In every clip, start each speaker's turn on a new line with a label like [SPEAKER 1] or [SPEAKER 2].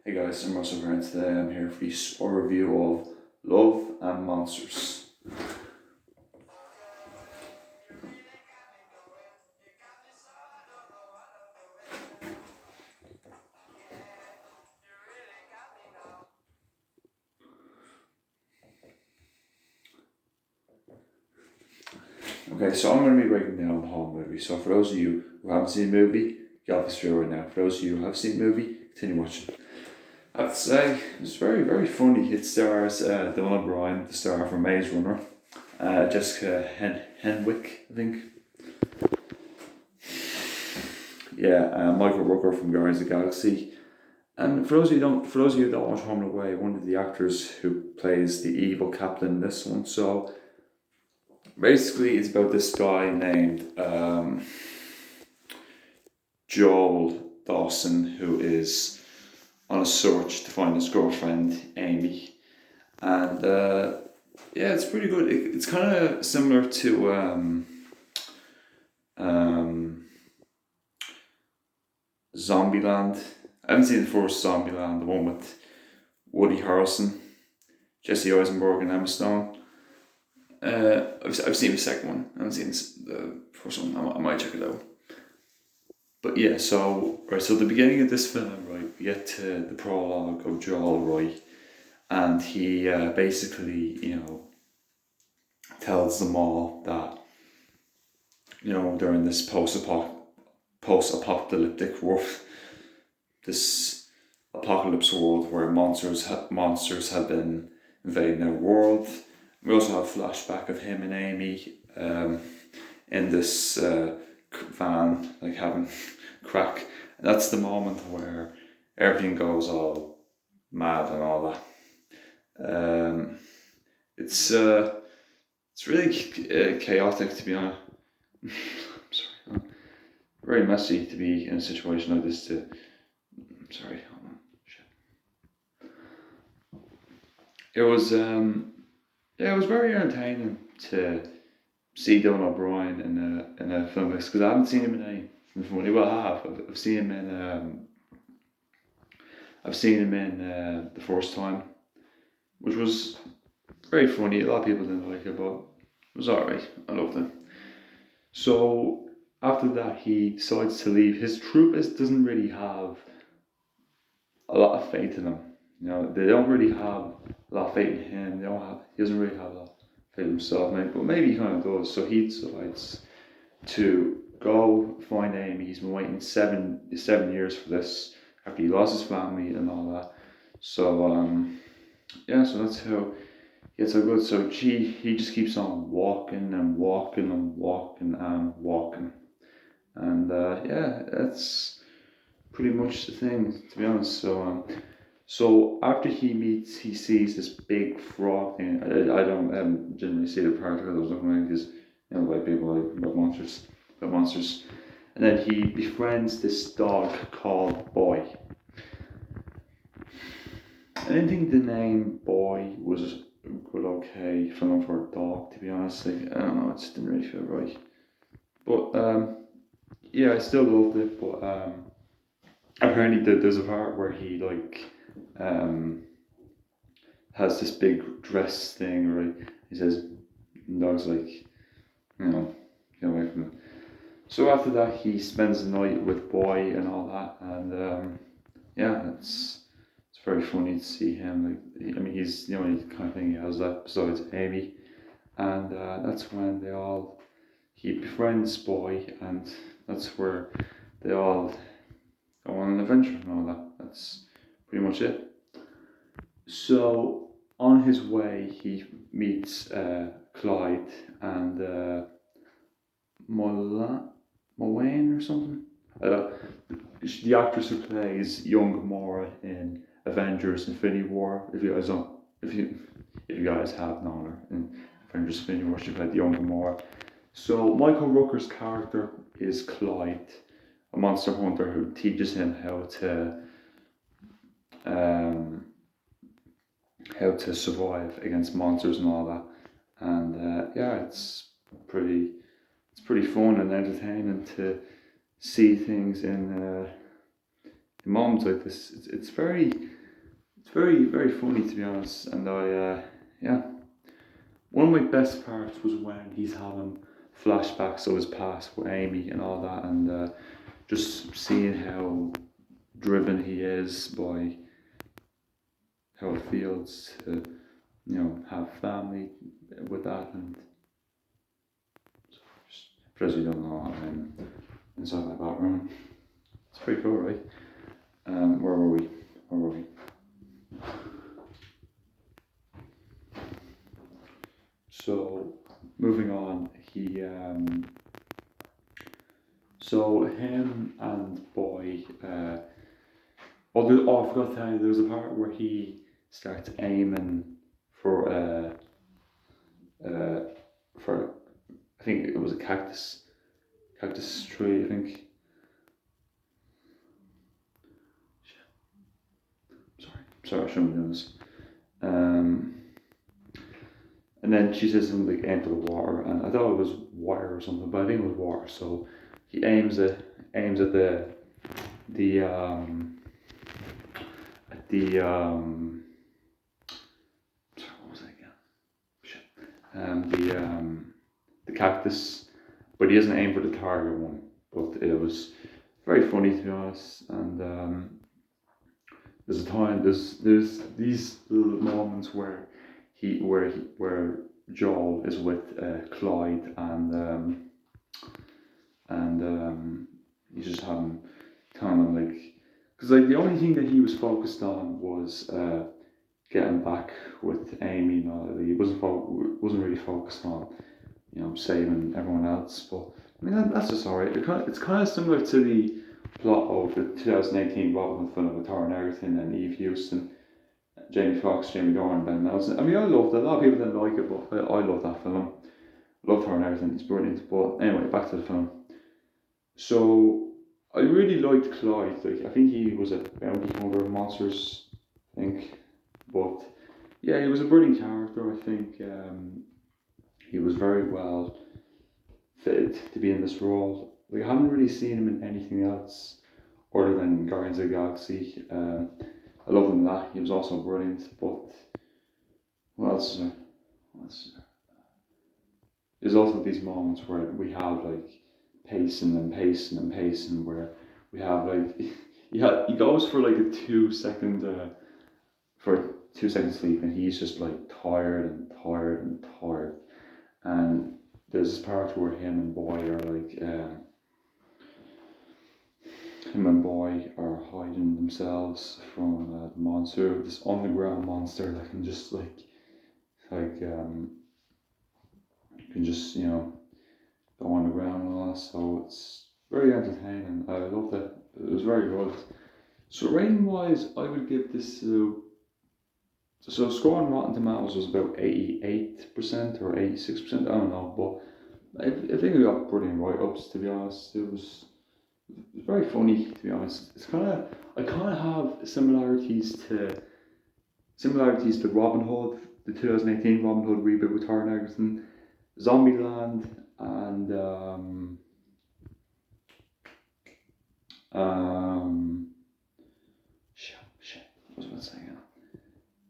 [SPEAKER 1] Hey guys, I'm Russell Grant. Today I'm here for a review of Love and Monsters. Okay, so I'm going to be breaking down the whole movie. So for those of you who haven't seen the movie, get off the stream right now. For those of you who have seen the movie, continue watching. I have to say, it's very, very funny. It stars Dylan O'Brien, the star from Maze Runner, Jessica Henwick, I think. Yeah, Michael Rooker from Guardians of the Galaxy. And for those of you who don't watch Home and Away, one of the actors who plays the evil captain in this one. So basically, it's about this guy named Joel Dawson, who is on a search to find his girlfriend Amy, and yeah, it's pretty good. It's kind of similar to Zombieland. I haven't seen the first Zombieland, the one with Woody Harrelson, Jesse Eisenberg, and Emma Stone. I've seen the second one. I haven't seen the first one. I might check it out. But yeah, so the beginning of this film, right, we get to the prologue of Joel, right, and he basically, tells them all that, they're in this post-apocalyptic world, this apocalypse world where monsters have been invading their world. We also have a flashback of him and Amy in this van, like having crack. And that's the moment where everything goes all mad and all that. It's really chaotic, to be honest. I'm sorry. Very messy to be in a situation like this. I'm sorry. Hold on. Shit. It was it was very entertaining to see Dylan O'Brien in a film like this, because I haven't seen him in any. Well, I have. I've seen him in. I've seen him in the first time, which was very funny. A lot of people didn't like it, but it was alright. I loved it. So after that, he decides to leave. His troupe doesn't really have a lot of faith in him. They don't really have a lot of faith in him. He doesn't really have a lot of faith in himself, but maybe he kind of does. So he decides to go find Amy. He's been waiting seven years for this after he lost his family and all that. So so that's how he gets so good. So he just keeps on walking and walking and walking and walking, and that's pretty much the thing, to be honest. So after he sees this big frog thing. I don't generally see the part where I was looking at, because white people like about monsters, and then he befriends this dog called Boy. I didn't think the name Boy was good, okay for a dog, to be honest. Like, I don't know, it just didn't really feel right. But yeah, I still loved it. But apparently there's a part where he has this big dress thing, right? He says, and dog's like, get away from it. So after that, he spends the night with Boy and all that, and it's very funny to see him. He's the only kind of thing he has left besides Amy, and that's when he befriends Boy, and that's where they all go on an adventure and all that. That's pretty much it. So on his way, he meets Clyde and Moyne or something. The actress who plays young Gamora in Avengers: Infinity War. If you guys have known her in Avengers: Infinity War, she played the young Gamora. So Michael Rooker's character is Clyde, a monster hunter who teaches him how to survive against monsters and all that. And it's pretty fun and entertaining to see things in moments like this. It's very it's very very funny to be honest. And yeah, one of my best parts was when he's having flashbacks of his past with Amy and all that, and just seeing how driven he is by how it feels to have family with that. And for those who don't know, I'm inside my bathroom. It's pretty cool, right? Where were we? So moving on, so him and Boy, I forgot to tell you, there was a part where he starts aiming for I think it was a cactus tree, I think. Sorry, I shouldn't be doing this. And then she says something like aim for the water, and I thought it was wire or something, but I think it was water. So he aims at the what was it again? The cactus, but he doesn't aim for the target one. But it was very funny to be honest, and there's a time there's these little moments where Joel is with Clyde and he's just having kind of like, because like the only thing that he was focused on was getting back with Amy. He wasn't really focused on saving everyone else. But I mean that's just alright. It's kind of similar to the plot of the 2018 Robin Hood film with Taron Egerton and Eve Houston, Jamie Foxx, Jamie Dornan, Ben Mendelsohn. I mean, I loved it. A lot of people didn't like it, but I love that film. I love Taron Egerton. He's brilliant. But anyway, back to the film. So I really liked Clyde. Like I think he was a bounty hunter of monsters, I think. But yeah, he was a brilliant character. I think he was very well fitted to be in this role. Like I haven't really seen him in anything else other than Guardians of the Galaxy. I love him in that. He was also brilliant. But what else is there? There's also these moments where we have like pacing where we have like he goes for like a 2 second for 2 second sleep, and he's just like tired, and there's this part where him and Boy are hiding themselves from the monster, this underground monster that can just can just go underground and all that. So it's very entertaining. I loved it. It was very good. So rating wise, I would give this to. So score on Rotten Tomatoes was about 88% or 86%. I don't know, but I think it got brilliant write-ups. To be honest, it was very funny. To be honest, I kind of have similarities to Robin Hood, the 2018 Robin Hood reboot with Taron Egerton, Zombieland, and what was I saying?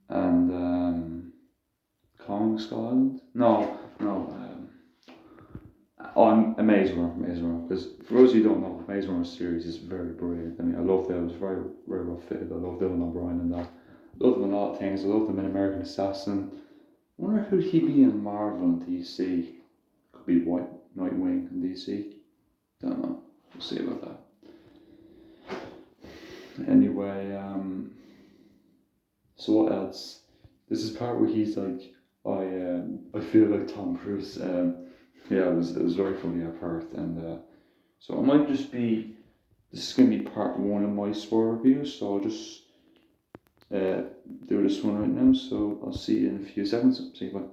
[SPEAKER 1] And Kong Skull Island? No. On Maze Runner, because for those who don't know, Maze Runner series is very brilliant. I mean, I loved it. It was very, very well fitted. I loved Dylan O'Brien and that. I loved him in a lot of things. I loved him in American Assassin. I wonder who he'd be in Marvel and DC. Could be Nightwing in DC. Don't know. We'll see about that. Anyway, so what else? This is part where he's like, I feel like Tom Cruise. Yeah, it was very funny that part, and so it might just be. This is gonna be part one of my spoiler reviews, so I'll just do this one right now. So I'll see you in a few seconds. See you. Bye.